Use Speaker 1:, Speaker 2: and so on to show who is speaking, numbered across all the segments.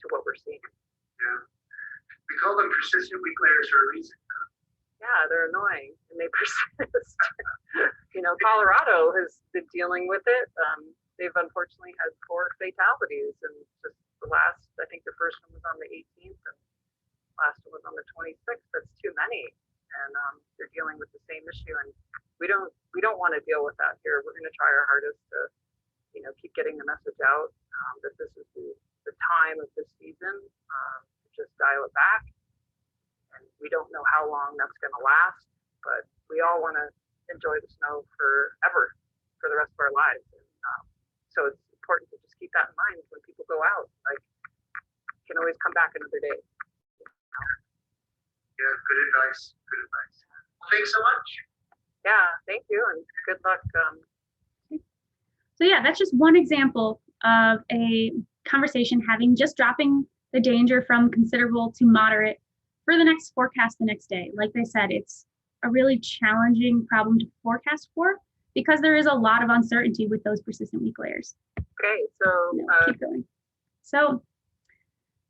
Speaker 1: to what we're seeing.
Speaker 2: Yeah. We call them persistent weak layers for a reason.
Speaker 1: Yeah, they're annoying and they persist. Colorado has been dealing with it. They've unfortunately had 4 fatalities, and just the last, I think the first one was on the 18th and last one was on the 26th. That's too many, and they're dealing with the same issue, and we don't want to deal with that here. We're going to try our hardest to, keep getting the message out that this is the time of this season to just dial it back. And we don't know how long that's going to last, but we all want to enjoy the snow forever, for the rest of our lives. And so it's important to just keep that in mind when people go out. Like, you can always come back another day.
Speaker 2: Yeah, good advice. Good advice. Well, thanks so much.
Speaker 1: Yeah, thank you, and good luck.
Speaker 3: So yeah, that's just one example of a conversation dropping the danger from considerable to moderate for the next forecast the next day. Like they said, it's a really challenging problem to forecast for because there is a lot of uncertainty with those persistent weak layers.
Speaker 1: Okay, so
Speaker 3: keep going. So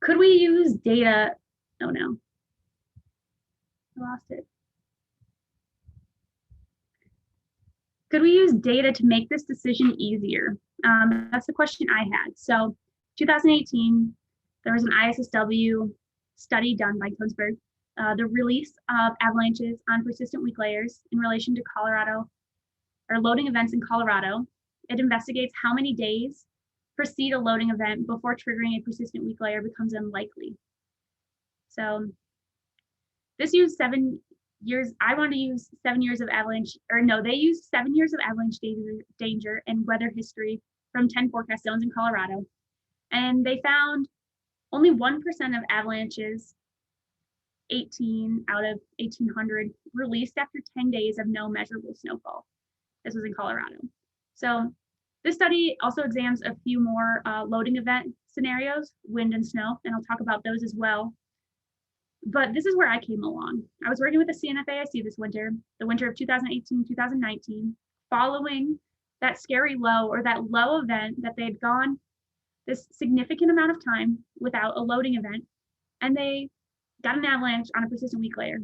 Speaker 3: could we use data? Oh no, I lost it. Could we use data to make this decision easier? That's the question I had. So 2018, there was an ISSW study done by Koensberg, the release of avalanches on persistent weak layers in relation to Colorado, or loading events in Colorado. It investigates how many days precede a loading event before triggering a persistent weak layer becomes unlikely. So this used 7 years. I want to use 7 years of avalanche, or no, they used 7 years of avalanche danger and weather history from 10 forecast zones in Colorado. And they found only 1% of avalanches, 18 out of 1,800, released after 10 days of no measurable snowfall. This was in Colorado. So this study also examines a few more loading event scenarios, wind and snow, and I'll talk about those as well. But this is where I came along. I was working with the CNFAIC this winter, the winter of 2018-2019, following that scary low, or that low event that they'd gone this significant amount of time without a loading event, and they got an avalanche on a persistent weak layer.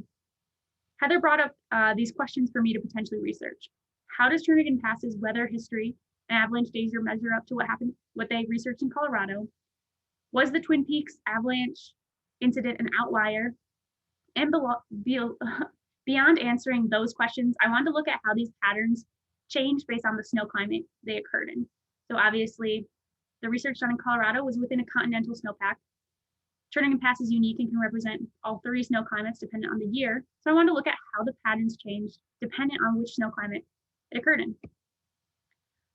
Speaker 3: Heather brought up these questions for me to potentially research. How does Turnagain Pass's weather history and avalanche danger measure up to what they researched in Colorado? Was the Twin Peaks avalanche incident an outlier? And beyond answering those questions, I wanted to look at how these patterns change based on the snow climate they occurred in. So obviously, the research done in Colorado was within a continental snowpack. Turnagain Pass is unique and can represent all 3 snow climates dependent on the year. So I wanted to look at how the patterns changed dependent on which snow climate it occurred in.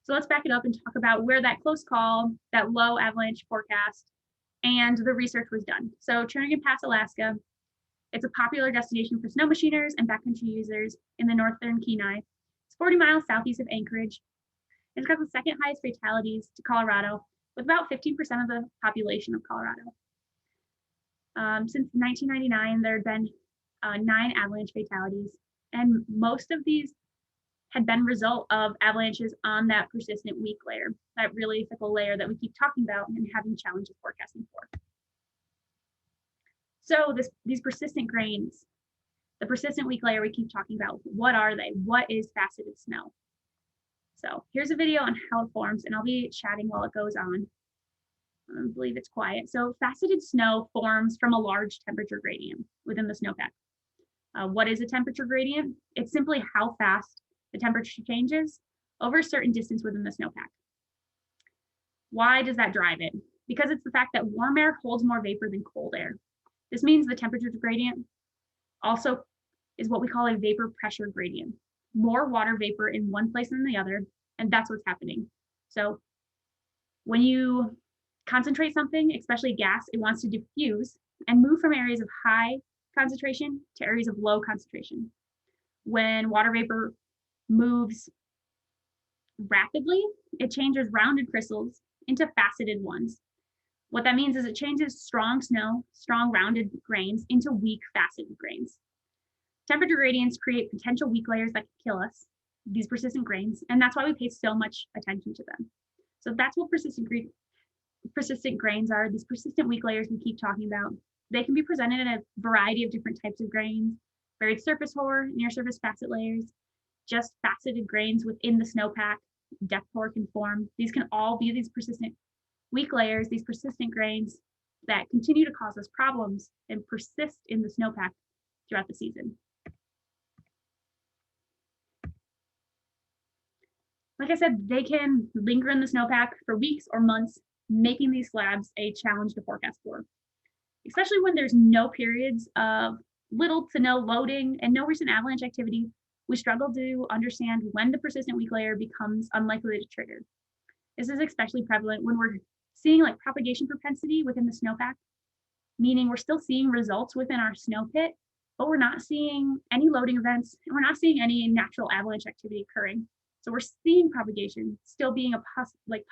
Speaker 3: So let's back it up and talk about where that close call, that low avalanche forecast, and the research was done. So Turnagain Pass, Alaska, it's a popular destination for snow machiners and backcountry users in the northern Kenai. It's 40 miles southeast of Anchorage. It's got the second highest fatalities to Colorado, with about 15% of the population of Colorado. Since 1999, there had been 9 avalanche fatalities, and most of these had been result of avalanches on that persistent weak layer, that really fickle layer that we keep talking about and having challenges forecasting for. So these persistent grains, the persistent weak layer we keep talking about, what are they? What is faceted snow? So here's a video on how it forms, and I'll be chatting while it goes on. I believe it's quiet. So faceted snow forms from a large temperature gradient within the snowpack. What is a temperature gradient? It's simply how fast the temperature changes over a certain distance within the snowpack. Why does that drive it? Because it's the fact that warm air holds more vapor than cold air. This means the temperature gradient also is what we call a vapor pressure gradient. More water vapor in one place than the other, and that's what's happening. So when you concentrate something, especially gas, it wants to diffuse and move from areas of high concentration to areas of low concentration. When water vapor moves rapidly, it changes rounded crystals into faceted ones. What that means is it changes strong snow, strong rounded grains into weak faceted grains. Temperature gradients create potential weak layers that can kill us, these persistent grains, and that's why we pay so much attention to them. So that's what persistent persistent grains are, these persistent weak layers we keep talking about. They can be presented in a variety of different types of grains: buried surface hoar, near surface facet layers, just faceted grains within the snowpack, depth hoar can form. These can all be these persistent weak layers, these persistent grains that continue to cause us problems and persist in the snowpack throughout the season. Like I said, they can linger in the snowpack for weeks or months, making these slabs a challenge to forecast for, especially when there's no periods of little to no loading and no recent avalanche activity. We struggle to understand when the persistent weak layer becomes unlikely to trigger. This is especially prevalent when we're seeing like propagation propensity within the snowpack, meaning we're still seeing results within our snow pit, but we're not seeing any loading events, and we're not seeing any natural avalanche activity occurring. So we're seeing propagation still being a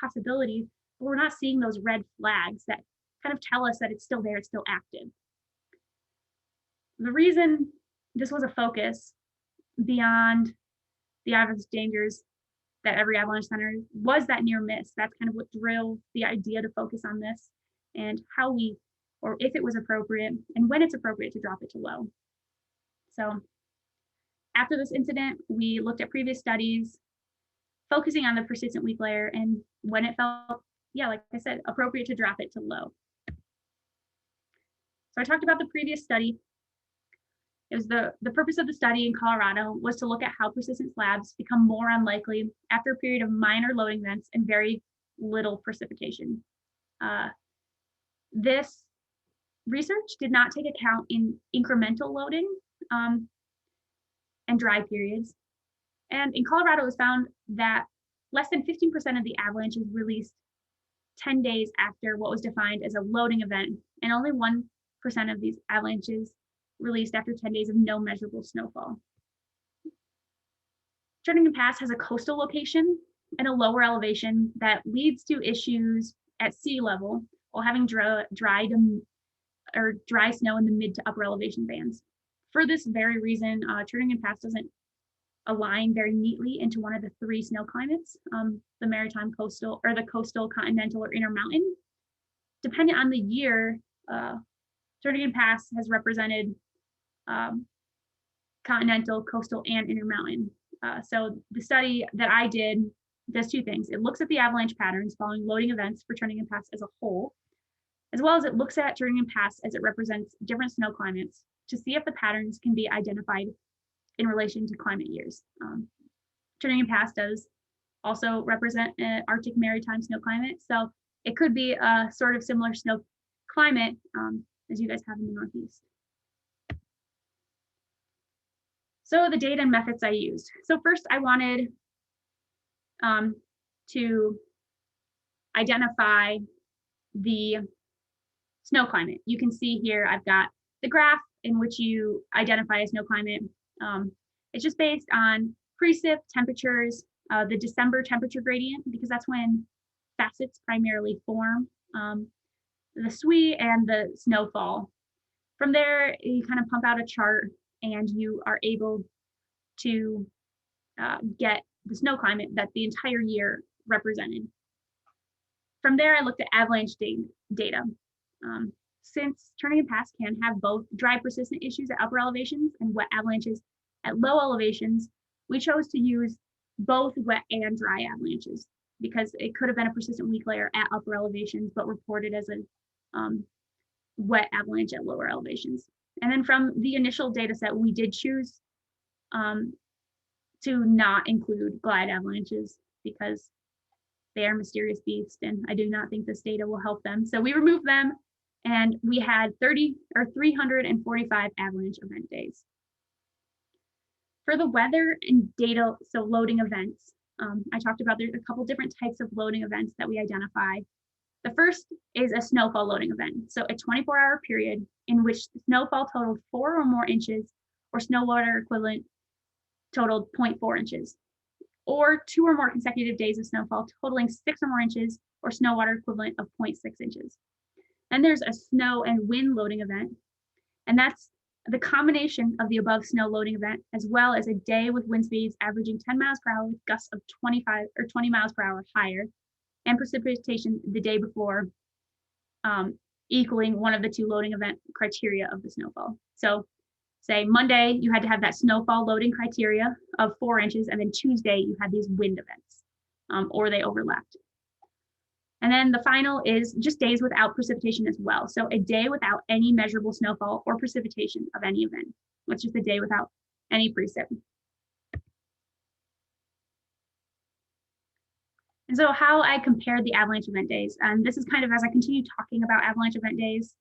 Speaker 3: possibility, but we're not seeing those red flags that kind of tell us that it's still there, it's still active. The reason this was a focus beyond the obvious dangers that every avalanche center was that near miss. That's kind of what drove the idea to focus on this and how we, or if it was appropriate and when it's appropriate to drop it to low. So after this incident, we looked at previous studies focusing on the persistent weak layer and when it felt, yeah, like I said, appropriate to drop it to low. So I talked about the previous study. It was the purpose of the study in Colorado was to look at how persistent slabs become more unlikely after a period of minor loading events and very little precipitation. This research did not take account in incremental loading and dry periods. And in Colorado, it was found that less than 15% of the avalanches released 10 days after what was defined as a loading event, and only 1% of these avalanches released after 10 days of no measurable snowfall. Turnagain Pass has a coastal location and a lower elevation that leads to issues at sea level while having dry snow in the mid to upper elevation bands. For this very reason, Turnagain Pass doesn't align very neatly into one of the three snow climates, the maritime, coastal, or the coastal, continental, or intermountain. Depending on the year, Turnagain Pass has represented continental, coastal, and intermountain. So the study that I did does two things. It looks at the avalanche patterns following loading events for Turnagain Pass as a whole, as well as it looks at Turnagain Pass as it represents different snow climates to see if the patterns can be identified in relation to climate years. Turnagain Pass does also represent an Arctic maritime snow climate, so it could be a sort of similar snow climate as you guys have in the Northeast. So the data and methods I used. So first I wanted to identify the snow climate. You can see here I've got the graph in which you identify a snow climate. It's just based on precip temperatures, the December temperature gradient, because that's when facets primarily form, the SWE and the snowfall. From there, you kind of pump out a chart and you are able to get the snow climate that the entire year represented. From there, I looked at avalanche data. Since Turnagain Pass can have both dry persistent issues at upper elevations and wet avalanches at low elevations, we chose to use both wet and dry avalanches because it could have been a persistent weak layer at upper elevations, but reported as a wet avalanche at lower elevations. And then from the initial data set, we did choose to not include glide avalanches because they are mysterious beasts and I do not think this data will help them. So we removed them and we had 345 avalanche event days. For the weather and data, so loading events, I talked about there's a couple different types of loading events that we identify. The first is a snowfall loading event. So a 24-hour period in which snowfall totaled 4 or more inches or snow water equivalent totaled 0.4 inches, or 2 or more consecutive days of snowfall totaling 6 or more inches or snow water equivalent of 0.6 inches. Then there's a snow and wind loading event, and that's the combination of the above snow loading event, as well as a day with wind speeds averaging 10 miles per hour with gusts of 25 or 20 miles per hour higher, and precipitation the day before equaling one of the two loading event criteria of the snowfall. So say Monday, you had to have that snowfall loading criteria of 4 inches, and then Tuesday, you had these wind events, or they overlapped. And then the final is just days without precipitation as well. So a day without any measurable snowfall or precipitation of any event. It's just a day without any precip. And so how I compared the avalanche event days, and this is kind of as I continue talking about avalanche event days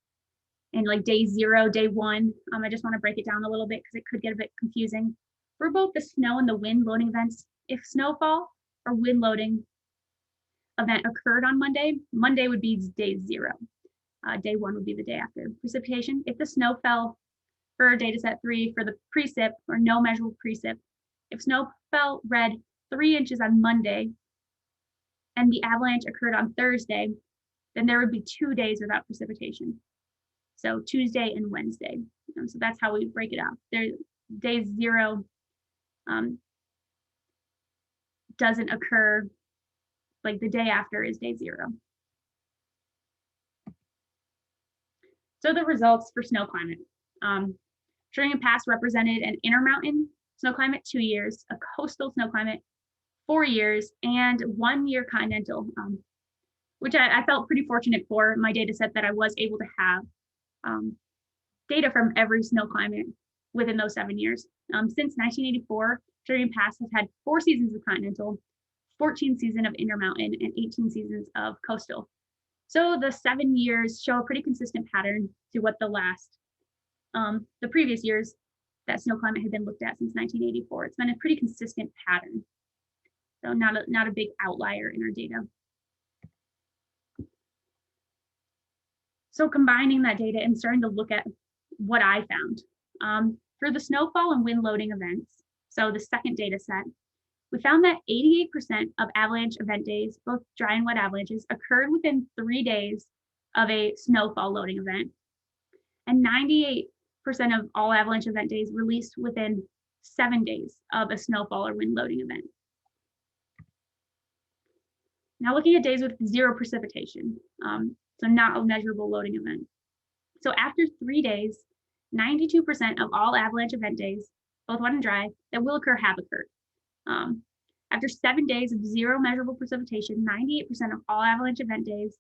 Speaker 3: and like day 0, day 1, I just want to break it down a little bit because it could get a bit confusing. For both the snow and the wind loading events, if snowfall or wind loading event occurred on Monday, Monday would be day 0. Day 1 would be the day after. Precipitation, if the snow fell for data set 3 for the precip or no measurable precip, if snow fell red 3 inches on Monday and the avalanche occurred on Thursday, then there would be 2 days without precipitation. So Tuesday and Wednesday. So that's how we break it up. There, day 0 doesn't occur, like the day after is day 0. So the results for snow climate. Turnagain Pass represented an Intermountain snow climate 2 years, a coastal snow climate 4 years, and 1 year Continental, which I felt pretty fortunate for my data set that I was able to have data from every snow climate within those 7 years. Since 1984, Turnagain Pass has had 4 seasons of Continental, 14 seasons of Intermountain, and 18 seasons of coastal. So the 7 years show a pretty consistent pattern to what the previous years that snow climate had been looked at since 1984. It's been a pretty consistent pattern. So not a big outlier in our data. So combining that data and starting to look at what I found. For the snowfall and wind loading events, so the second data set, we found that 88% of avalanche event days, both dry and wet avalanches, occurred within 3 days of a snowfall loading event. And 98% of all avalanche event days released within 7 days of a snowfall or wind loading event. Now looking at days with 0 precipitation, so not a measurable loading event. So after 3 days, 92% of all avalanche event days, both wet and dry, that will occur have occurred. After 7 days of 0 measurable precipitation, 98% of all avalanche event days,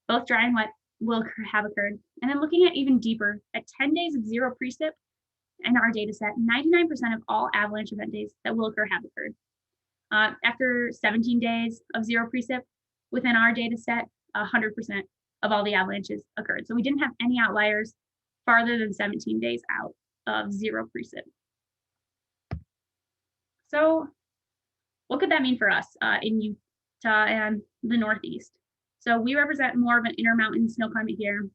Speaker 3: both dry and wet, will have occurred. And then looking at even deeper, at 10 days of 0 precip in our data set, 99% of all avalanche event days that will occur have occurred. After 17 days of 0 precip, within our data set, 100% of all the avalanches occurred. So we didn't have any outliers farther than 17 days out of 0 precip. So what could that mean for us in Utah and the Northeast? So we represent more of an intermountain snow climate here.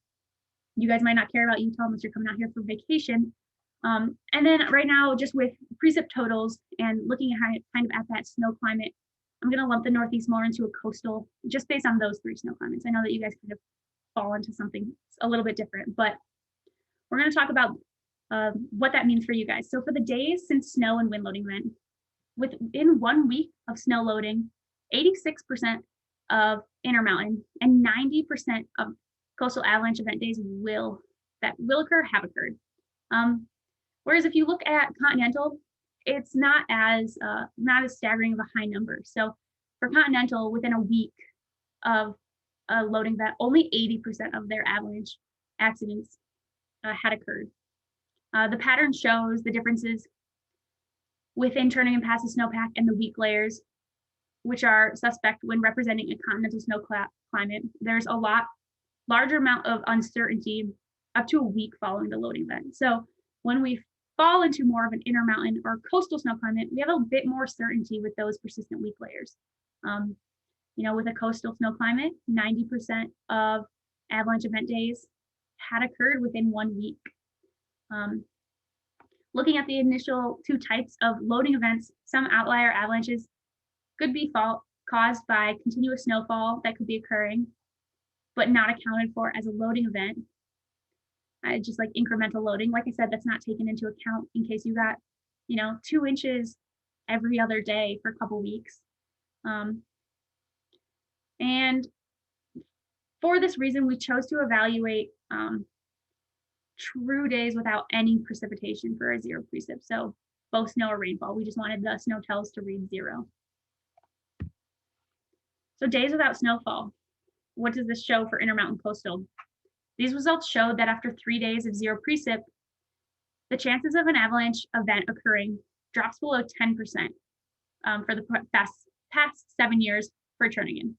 Speaker 3: You guys might not care about Utah unless you're coming out here for vacation. And then right now, just with precip totals and looking at kind of at that snow climate, I'm going to lump the Northeast more into a coastal, just based on those 3 snow climates. I know that you guys kind of fall into something a little bit different, but we're going to talk about what that means for you guys. So for the days since snow and wind loading event, within 1 week of snow loading, 86% of Intermountain and 90% of coastal avalanche event days that will occur have occurred. Whereas if you look at Continental, it's not as staggering of a high number. So for Continental, within a week of a loading event, only 80% of their avalanche accidents had occurred. The pattern shows the differences within Turnagain Pass snowpack and the weak layers, which are suspect when representing a continental snow climate. There's a larger amount of uncertainty up to a week following the loading event. So when we fall into more of an intermountain or coastal snow climate, we have a bit more certainty with those persistent weak layers. With a coastal snow climate, 90% of avalanche event days had occurred within 1 week. Looking at the initial 2 types of loading events, some outlier avalanches could be caused by continuous snowfall that could be occurring, but not accounted for as a loading event. Just like incremental loading. Like I said, that's not taken into account in case you got, 2 inches every other day for a couple weeks. And For this reason, we chose to evaluate true days without any precipitation for a zero precip. So both snow or rainfall. We just wanted the snow totals to read 0. So days without snowfall. What does this show for Intermountain coastal? These results showed that after 3 days of 0 precip, the chances of an avalanche event occurring drops below 10% for the past 7 years for Turnagain.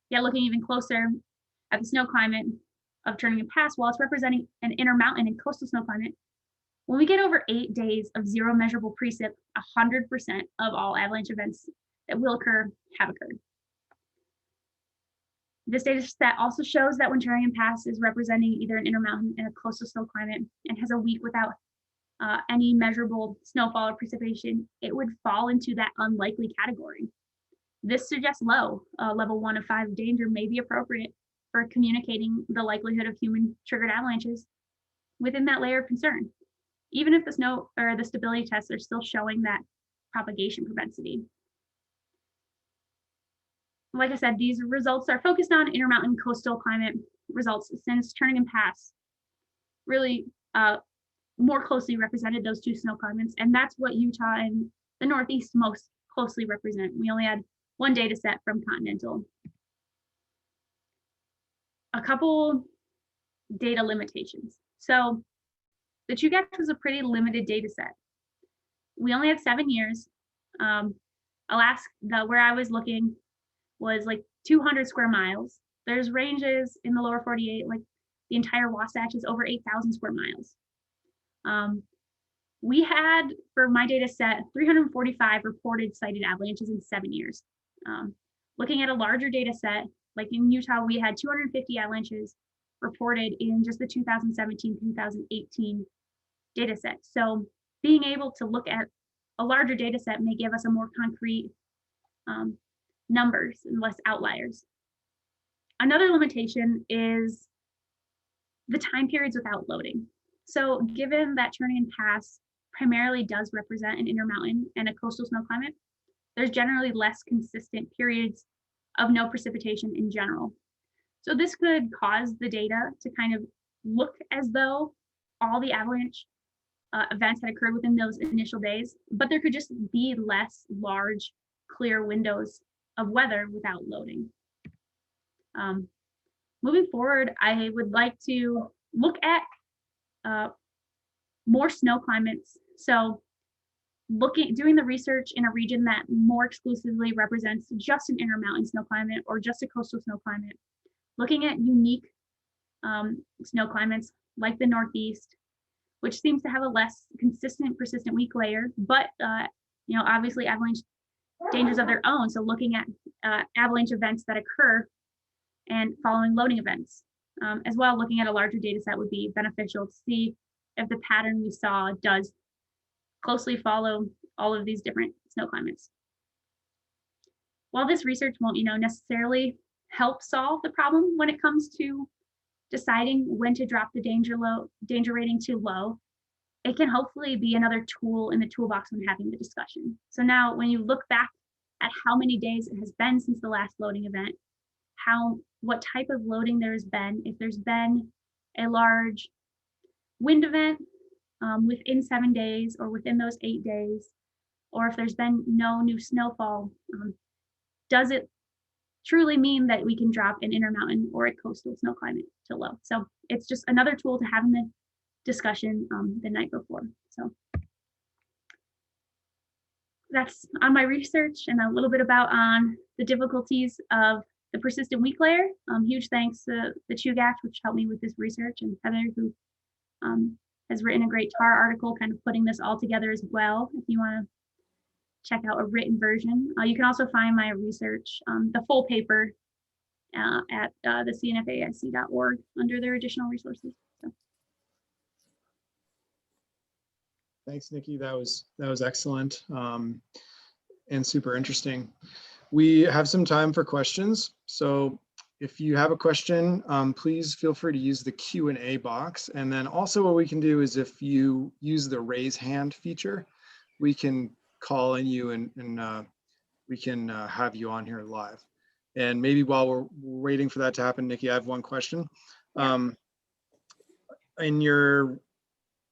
Speaker 3: Yet looking even closer at the snow climate of Turnagain Pass, while it's representing an intermountain and coastal snow climate, when we get over 8 days of 0 measurable precip, 100% of all avalanche events that will occur have occurred. This data set also shows that when Turnagain Pass is representing either an intermountain and a coastal snow climate and has a week without any measurable snowfall or precipitation, it would fall into that unlikely category. This suggests low, level 1 of 5 danger may be appropriate for communicating the likelihood of human-triggered avalanches within that layer of concern, even if the snow or the stability tests are still showing that propagation propensity. Like I said, these results are focused on intermountain coastal climate results since Turnagain Pass really more closely represented those 2 snow climates, and that's what Utah and the Northeast most closely represent. We only had 1 data set from Continental. A couple data limitations. So the Chugach was a pretty limited data set. We only had 7 years. Alaska, where I was looking, was like 200 square miles. There's ranges in the lower 48, like the entire Wasatch is over 8,000 square miles. We had, for my data set, 345 reported cited avalanches in 7 years. Looking at a larger data set, like in Utah, we had 250 avalanches reported in just the 2017-2018 data set. So being able to look at a larger data set may give us a more concrete numbers and less outliers. Another limitation is the time periods without loading. So given that Turnagain Pass primarily does represent an intermountain and a coastal snow climate, there's generally less consistent periods of no precipitation in general. So this could cause the data to kind of look as though all the avalanche events had occurred within those initial days, but there could just be less large, clear windows of weather without loading. Moving forward, I would like to look at more snow climates. So doing the research in a region that more exclusively represents just an intermountain snow climate or just a coastal snow climate, looking at unique snow climates like the Northeast, which seems to have a less consistent, persistent weak layer, but obviously avalanche dangers of their own. So looking at avalanche events that occur and following loading events. As well, looking at a larger data set would be beneficial to see if the pattern we saw does closely follow all of these different snow climates. While this research won't necessarily help solve the problem when it comes to deciding when to drop the danger rating too low, it can hopefully be another tool in the toolbox when having the discussion. So now when you look back at how many days it has been since the last loading event, what type of loading there has been, if there's been a large wind event within 7 days or within those 8 days, or if there's been no new snowfall, does it truly mean that we can drop an intermountain or a coastal snow climate to low? So it's just another tool to have in the discussion the night before. So that's on my research and a little bit about the difficulties of the persistent weak layer. Huge thanks to the Chugach, which helped me with this research, and Heather, who has written a great TAR article kind of putting this all together as well. If you want to check out a written version. You can also find my research, the full paper at the cnfaic.org under their additional resources. So.
Speaker 4: Thanks, Nikki. That was excellent and super interesting. We have some time for questions. So if you have a question, please feel free to use the Q&A box. And then also what we can do is if you use the raise hand feature, we can call in you and we can have you on here live. And maybe while we're waiting for that to happen, Nikki, I have one question.
Speaker 3: Yeah.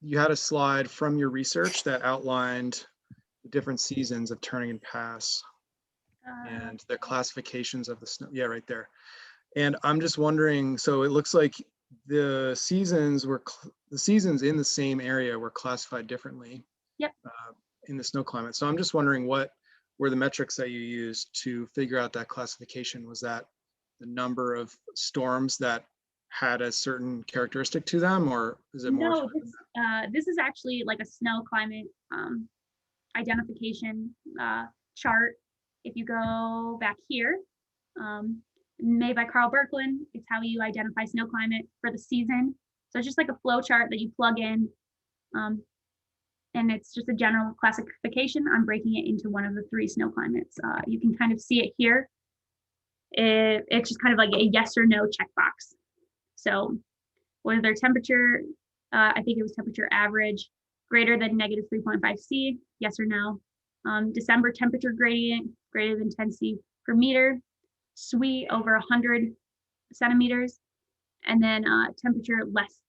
Speaker 4: You had a slide from your research that outlined the different seasons of Turnagain Pass and the classifications of the snow. Yeah, right there. And I'm just wondering, so it looks like the seasons in the same area were classified differently.
Speaker 3: Yep.
Speaker 4: In the snow climate. So I'm just wondering, what were the metrics that you used to figure out that classification? Was that the number of storms that had a certain characteristic to them, or is it more?
Speaker 3: No, this is actually like a snow climate identification chart. If you go back here, made by Carl Birkeland, it's how you identify snow climate for the season. So it's just like a flow chart that you plug in, and it's just a general classification. I'm breaking it into one of the 3 snow climates. You can kind of see it here. It's just kind of like a yes or no checkbox. So was their temperature, I think it was temperature average, greater than negative 3.5 C, yes or no. December temperature gradient, greater than 10 C per meter, SWE over 100 centimeters, and then temperature less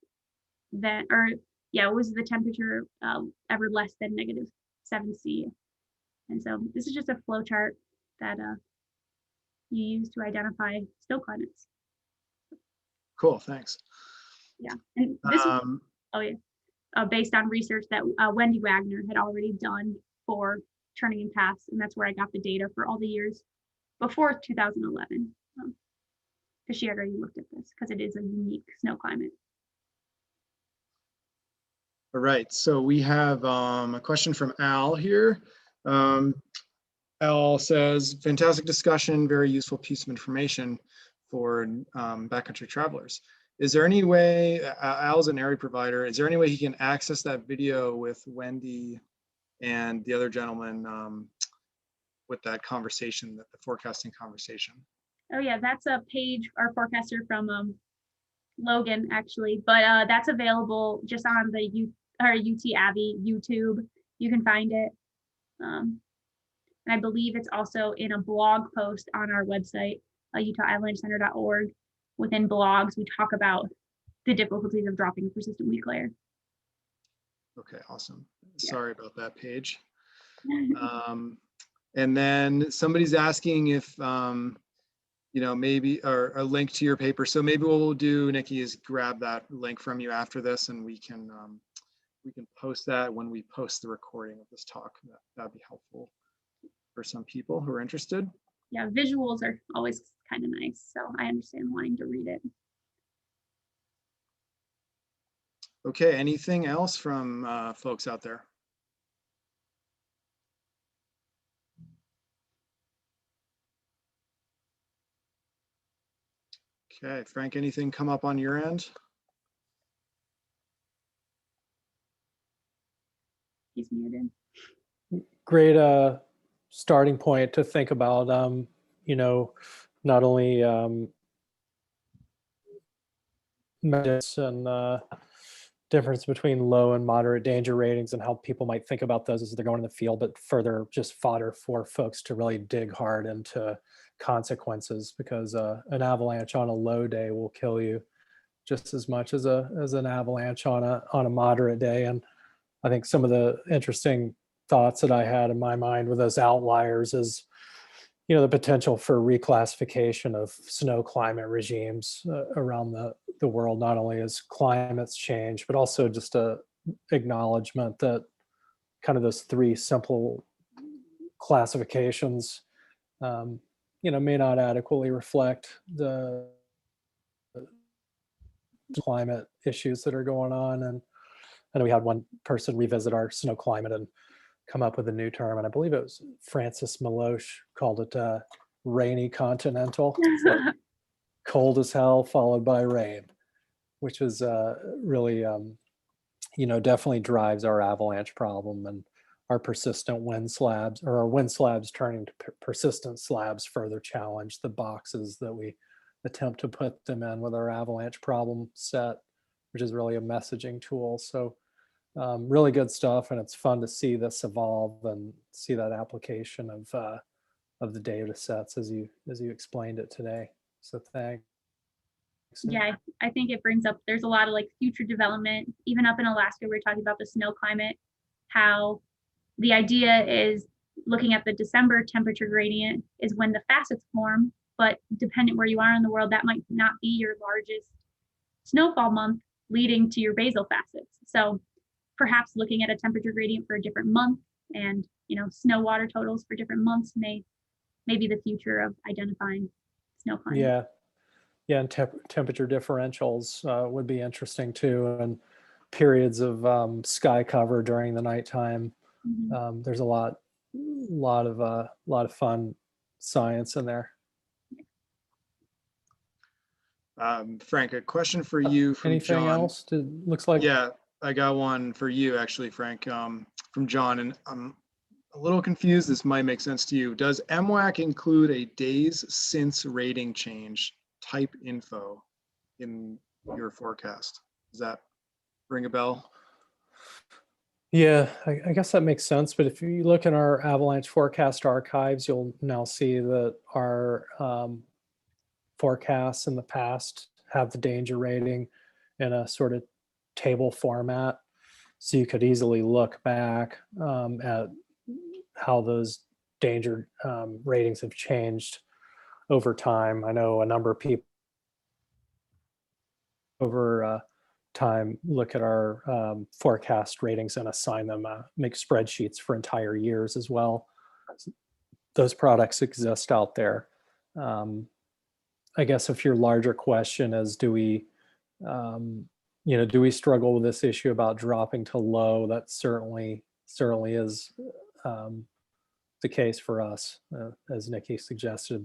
Speaker 3: than, or yeah, was the temperature ever less than negative 7 C. And so this is just a flow chart that you use to identify snow climates.
Speaker 4: Cool, thanks.
Speaker 3: Yeah, and this is based on research that Wendy Wagner had already done for Turnagain Pass, and that's where I got the data for all the years before 2011, because she had already looked at this, because it is a unique snow climate.
Speaker 4: All right, so we have a question from Al here. Al says, fantastic discussion, very useful piece of information for backcountry travelers. Is there any way, Al's an area provider, is there any way he can access that video with Wendy and the other gentleman with that conversation, the forecasting conversation?
Speaker 3: Oh yeah, that's a page, our forecaster from Logan actually, but that's available just on the UT Abbey YouTube. You can find it. And I believe it's also in a blog post on our website, UtahAvalancheCenter.org. Within blogs, we talk about the difficulties of dropping a persistent weak layer.
Speaker 4: Okay, awesome. Yeah. Sorry about that, Paige. And then somebody's asking if, you know, maybe, or a link to your paper. So maybe what we'll do, Nikki, is grab that link from you after this, and we can post that when we post the recording of this talk. That'd be helpful for some people who are interested.
Speaker 3: Yeah, visuals are always kind of nice, so I understand wanting to read it.
Speaker 4: Okay, anything else from folks out there? Okay, Frank, anything come up on your end?
Speaker 3: He's muted.
Speaker 5: Great starting point to think about, you know, not only medicine and difference between low and moderate danger ratings and how people might think about those as they're going in the field, but further just fodder for folks to really dig hard into consequences, because an avalanche on a low day will kill you just as much as an avalanche on a moderate day. And I think some of the interesting thoughts that I had in my mind with those outliers is, you know, the potential for reclassification of snow climate regimes around the world, not only as climates change, but also just a acknowledgement that kind of those 3 simple classifications, you know, may not adequately reflect the climate issues that are going on. And I know we had one person revisit our snow climate and come up with a new term, and I believe it was Francis Meloche called it rainy continental. Like cold as hell followed by rain, which is really, you know, definitely drives our avalanche problem and our persistent wind slabs, or our wind slabs turning to persistent slabs, further challenge the boxes that we attempt to put them in with our avalanche problem set, which is really a messaging tool. So really good stuff, and it's fun to see this evolve and see that application of the data sets as you explained it today. So thanks.
Speaker 3: Yeah, I think it brings up, there's a lot of like future development, even up in Alaska, we're talking about the snow climate, how the idea is looking at the December temperature gradient is when the facets form, but dependent where you are in the world, that might not be your largest snowfall month leading to your basal facets. So perhaps looking at a temperature gradient for a different month and, you know, snow water totals for different months may be the future of identifying snow climate.
Speaker 5: Yeah. Yeah, and temperature differentials would be interesting too, and periods of sky cover during the nighttime.
Speaker 3: Mhm.
Speaker 5: There's a lot of fun science in there.
Speaker 4: Frank, a question for you from
Speaker 5: Anything
Speaker 4: John.
Speaker 5: else? Looks like
Speaker 4: Yeah, I got one for you actually, Frank, from John, and I'm a little confused. This might make sense to you. Does MWAC include a days since rating change type info in your forecast? Does that ring a bell?
Speaker 5: Yeah, I guess that makes sense. But if you look in our Avalanche forecast archives, you'll now see that our forecasts in the past have the danger rating in a sort of table format. So you could easily look back at how those danger ratings have changed over time. I know a number of people over time look at our forecast ratings and assign them, make spreadsheets for entire years as well. Those products exist out there. I guess if your larger question is, do we struggle with this issue about dropping to low? That certainly is the case for us. As Nikki suggested,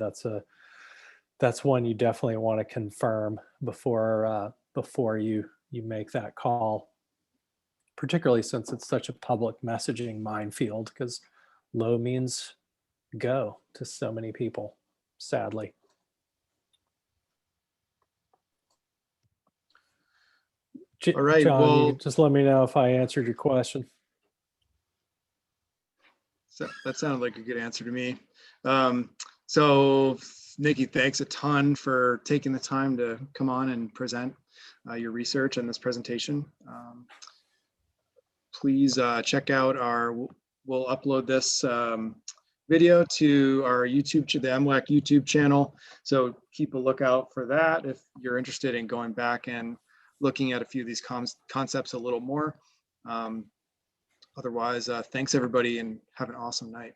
Speaker 5: that's one you definitely want to confirm before you make that call, particularly since it's such a public messaging minefield, because low means go to so many people, sadly.
Speaker 4: All right,
Speaker 5: John,
Speaker 4: well,
Speaker 5: you just let me know if I answered your question.
Speaker 4: so that sounded like a good answer to me. So Nikki, thanks a ton for taking the time to come on and present your research and this presentation. Please check out we'll upload this video to our YouTube, the MWAC YouTube channel. So keep a lookout for that if you're interested in going back and looking at a few of these concepts a little more. Otherwise, thanks everybody and have an awesome night.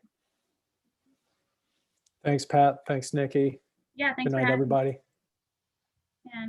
Speaker 5: Thanks, Pat. Thanks, Nikki.
Speaker 3: Yeah, thanks
Speaker 5: Good
Speaker 3: for
Speaker 5: night,
Speaker 3: having me.
Speaker 5: everybody.